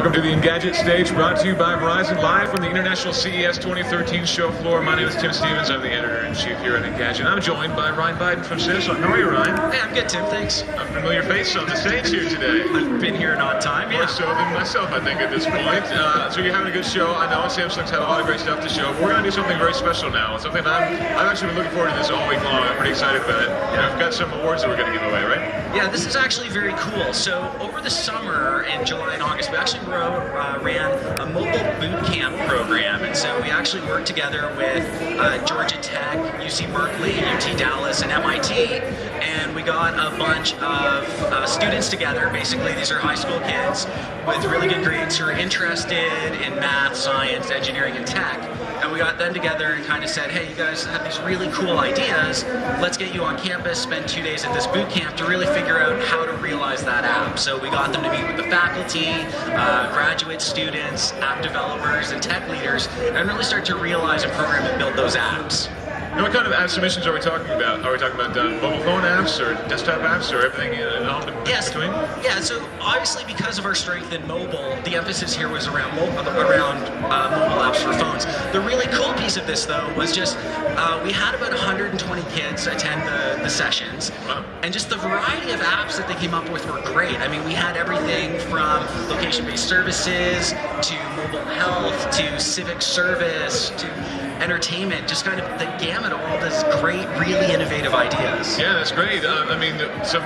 Welcome to the Engadget stage, brought to you by Verizon, live from the International CES 2013 show floor. My name is Tim Stevens. I'm the editor-in-chief here at Engadget. I'm joined by Ryan Biden from Samsung. How are you, Ryan? Hey, I'm good, Tim. Thanks. A familiar face on the stage here today. I've been here an odd time, yeah. More so than myself, I think, at this point. So you're having a good show. I know Samsung's had a lot of great stuff to show. But we're going to do something very special now. Something that I've actually been looking forward to this all week long. I'm pretty excited about it. Yeah. We've got some awards that we're going to give away, right? Yeah, this is actually very cool. So over the summer, in July and August, we actually ran a mobile boot camp program. And so we actually worked together with Georgia Tech, UC Berkeley, UT Dallas, and MIT. And we got a bunch of students together. Basically, these are high school kids with really good grades who are interested in math, science, engineering, and tech. And we got them together and kind of said, hey, you guys have these really cool ideas. Let's get you on campus, spend 2 days at this boot camp to really figure out how to realize that app. So we got them to meet with the faculty, graduate students, app developers, and tech leaders, and really start to realize and program and build those apps. And what kind of app submissions are we talking about? Are we talking about mobile phone apps or desktop apps or everything in between? Yeah, so obviously because of our strength in mobile, the emphasis here was around mobile apps for phones. The really cool piece of this, though, was just we had about 120 kids attend the sessions, wow. And just the variety of apps that they came up with were great. I mean, we had everything from location-based services to mobile health to civic service to entertainment, just kind of the gamut of all these great, really innovative ideas. Yeah, that's great. I mean, some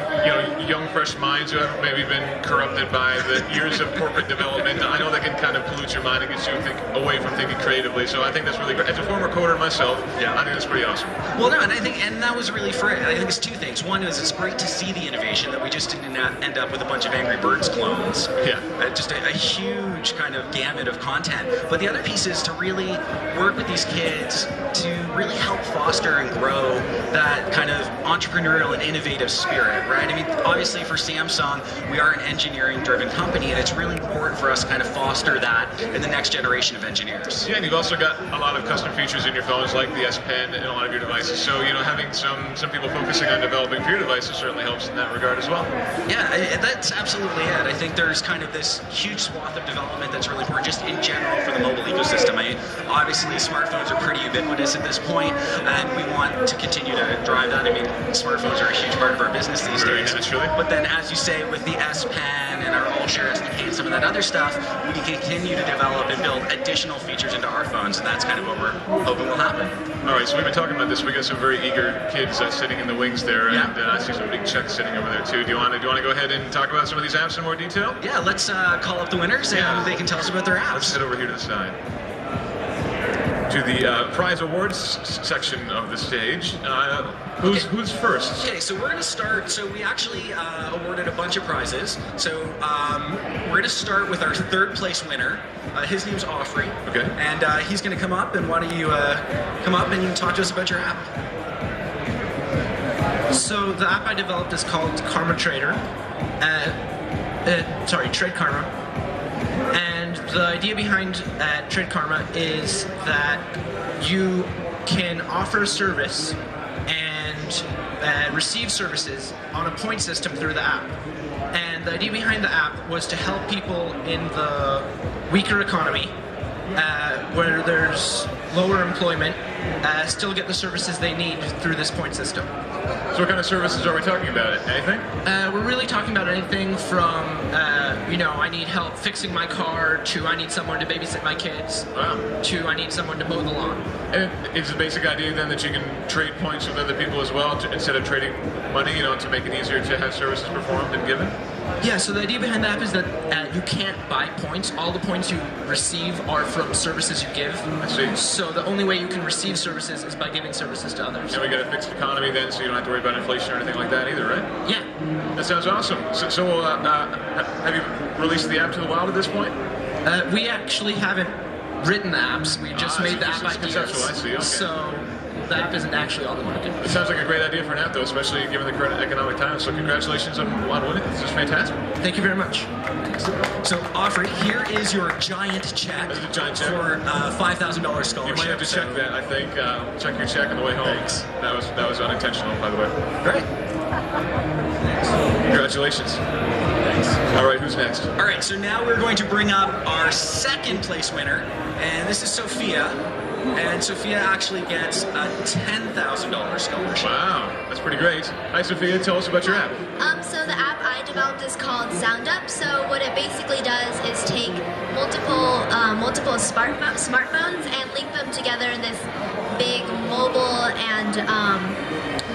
young, fresh minds who haven't maybe been corrupted by the years of corporate development. I know that can kind of pollute your mind and get you away from thinking creatively. So I think that's really great. As a former coder myself, yeah, I think that's pretty awesome. Well, no, and that was really for it. I think it's two things. One is it's great to see the innovation that we just didn't end up with a bunch of Angry Birds clones. Yeah, just a huge kind of gamut of content. But the other piece is to really work with these kids to really help foster and grow that kind of entrepreneurial and innovative spirit, right? I mean, obviously for Samsung, we are an engineering-driven company, and it's really important for us to kind of foster that in the next generation of engineers. Yeah, and you've also got a lot of custom features in your phones, like the S Pen and a lot of your devices. So, having some people focusing on developing for your devices certainly helps in that regard as well. Yeah, that's absolutely it. I think there's kind of this huge swath of development that's really important just in general for the mobile ecosystem. I mean, obviously smartphones are pretty ubiquitous at this point, and we want to continue to drive that. I mean, smartphones are a huge part of our business these days. Naturally. But then, as you say, with the S Pen and our All-Share SDK and some of that other stuff, we can continue to develop and build additional features into our phones, and that's kind of what we're hoping will happen. All right, so we've been talking about this. We got some very eager kids sitting in the wings there, and I see some big checks sitting over there too. Do you want to go ahead and talk about some of these apps in more detail? Yeah, let's call up the winners, and they can tell us about their apps. Let's head over here to the side, to the prize awards section of the stage. Who's first? Okay, so we're going to start. So we actually awarded a bunch of prizes. So we're going to start with our third place winner. His name's Ofri. Okay. And he's going to come up, and why don't you come up and you can talk to us about your app. So the app I developed is called Karma Trader. Trade Karma. And the idea behind Trade Karma is that you can offer a service and receive services on a point system through the app. And the idea behind the app was to help people in the weaker economy, where there's lower employment, still get the services they need through this point system. So what kind of services are we talking about? Anything? We're really talking about anything from, I need help fixing my car, to I need someone to babysit my kids, to I need someone to mow the lawn. And is the basic idea then that you can trade points with other people as well, instead of trading money, to make it easier to have services performed and given? Yeah, so the idea behind the app is that you can't buy points. All the points you receive are from services you give. I see. So the only way you can receive services is by giving services to others. And we got a fixed economy then, so you don't have to worry about inflation or anything like that either, right? Yeah. That sounds awesome. So have you released the app to the wild at this point? We actually haven't written the apps. We just made the app ideas. Conceptual, I see. Okay. So the app isn't actually all the market. It sounds like a great idea for an app, though, especially given the current economic times. So congratulations on winning. This is fantastic. Thank you very much. So, Ofri, here is your giant check. This is a giant check for $5,000 scholarship. You might have to check that, I think. Check your check on the way home. Thanks. That was unintentional, by the way. Great. Congratulations. Thanks. All right, who's next? All right, so now we're going to bring up our second place winner, and this is Sophia. And Sophia actually gets a $10,000 scholarship. Wow, that's pretty great. Hi, Sophia. Tell us about your app. So the app I developed is called SoundUp. So what it basically does is take multiple smartphones and link them together in this big mobile and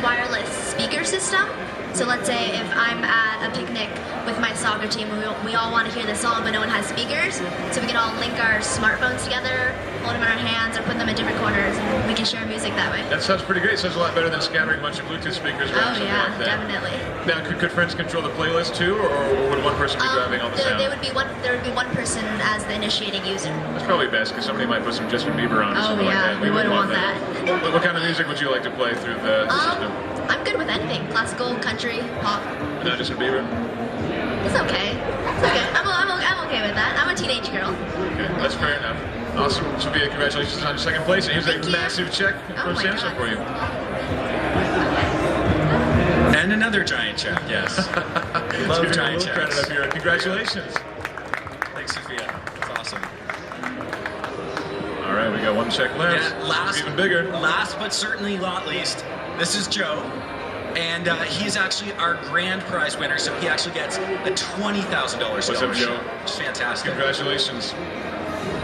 wireless speaker system. So let's say if I'm at a picnic with my soccer team, we all want to hear the song, but no one has speakers. So we can all link our smartphones together, hold them in our hands, or put them in different corners, and we can share music that way. That sounds pretty great. Sounds a lot better than scattering a bunch of Bluetooth speakers around, Oh something yeah, like that. definitely. Now, could friends control the playlist too, or would one person be driving all the sound? There would be one person as the initiating user. That's probably best, because somebody might put some Justin Bieber on or Oh something like yeah, that. we wouldn't want that. What kind of music would you like to play through the system? I'm good with anything. Classical, country, pop. Not Justin Bieber? It's okay. It's okay. I'm okay with that. I'm a teenage girl. Okay, that's fair enough. Awesome. Sophia, congratulations on your second place. And here's Thank a you. massive check Oh from my Samsung God. for you. And another giant check, yes. Let's Love give you a giant little credit checks. up here. Congratulations. Thanks, Sophia. That's awesome. All right, we got one check left. Yeah, It's even bigger. last but certainly not least, this is Joe. And he's actually our grand prize winner, so he actually gets a $20,000 scholarship. What's up, Joe? Which is fantastic. Congratulations.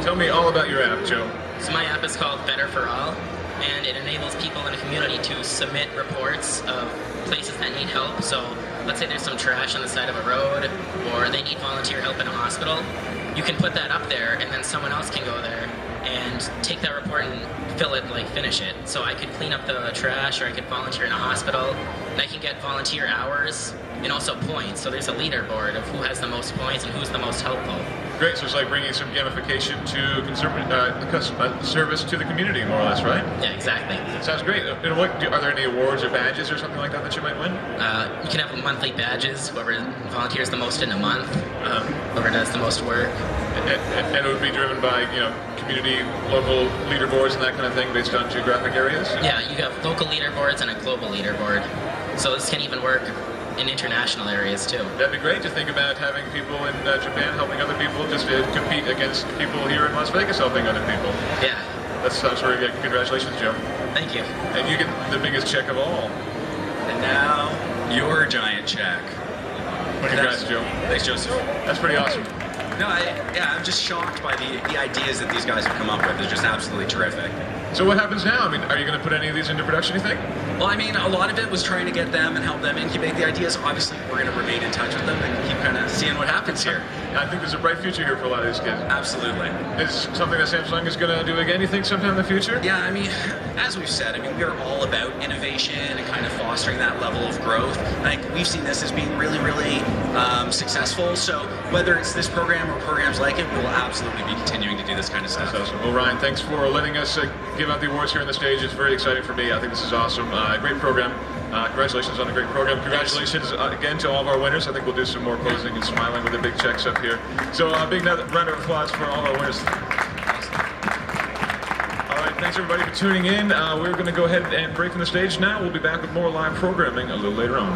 Tell me all about your app, Joe. So my app is called Better for All, and it enables people in the community to submit reports of places that need help. So let's say there's some trash on the side of a road, or they need volunteer help in a hospital. You can put that up there, and then someone else can go there and take that report and finish it. So I could clean up the trash, or I could volunteer in a hospital, and I can get volunteer hours and also points. So there's a leaderboard of who has the most points and who's the most helpful. Great, so it's like bringing some gamification to service to the community, more or less, right? Yeah, exactly. Sounds great. And are there any awards or badges or something like that that you might win? You can have monthly badges, whoever volunteers the most in a month, whoever does the most work. And it would be driven by, community, local leaderboards and that kind of thing based on geographic areas? Yeah, you have local leaderboards and a global leaderboard. So this can even work in international areas too. That'd be great to think about having people in Japan helping other people just to compete against people here in Las Vegas helping other people. Yeah, That sounds very good. Congratulations, Joe. thank you. And you get the biggest check of all. And now, your giant check. Congrats, Joe. Thanks, Joseph. That's pretty awesome. No, I'm just shocked by the ideas that these guys have come up with. They're just absolutely terrific. So what happens now? I mean, are you going to put any of these into production, you think? Well, I mean, a lot of it was trying to get them and help them incubate the ideas. Obviously, we're going to remain in touch with them and keep kind of seeing what happens here. I think there's a bright future here for a lot of these kids. Absolutely. Is something that Samsung is going to do again, you think, sometime in the future? Yeah, I mean, as we've said, we are all about innovation and kind of fostering that level of growth. I think we've seen this as being really, really successful. So whether it's this program or programs like it, we will absolutely be continuing to do this kind of stuff. That's awesome. Well, Ryan, thanks for letting us give out the awards here on the stage. It's very exciting for me. I think this is awesome. Great program. Congratulations on a great program. Congratulations again to all of our winners. I think we'll do some more posing and smiling with the big checks up here. So a big round of applause for all of our winners. All right, thanks everybody for tuning in. We're going to go ahead and break from the stage now. We'll be back with more live programming a little later on.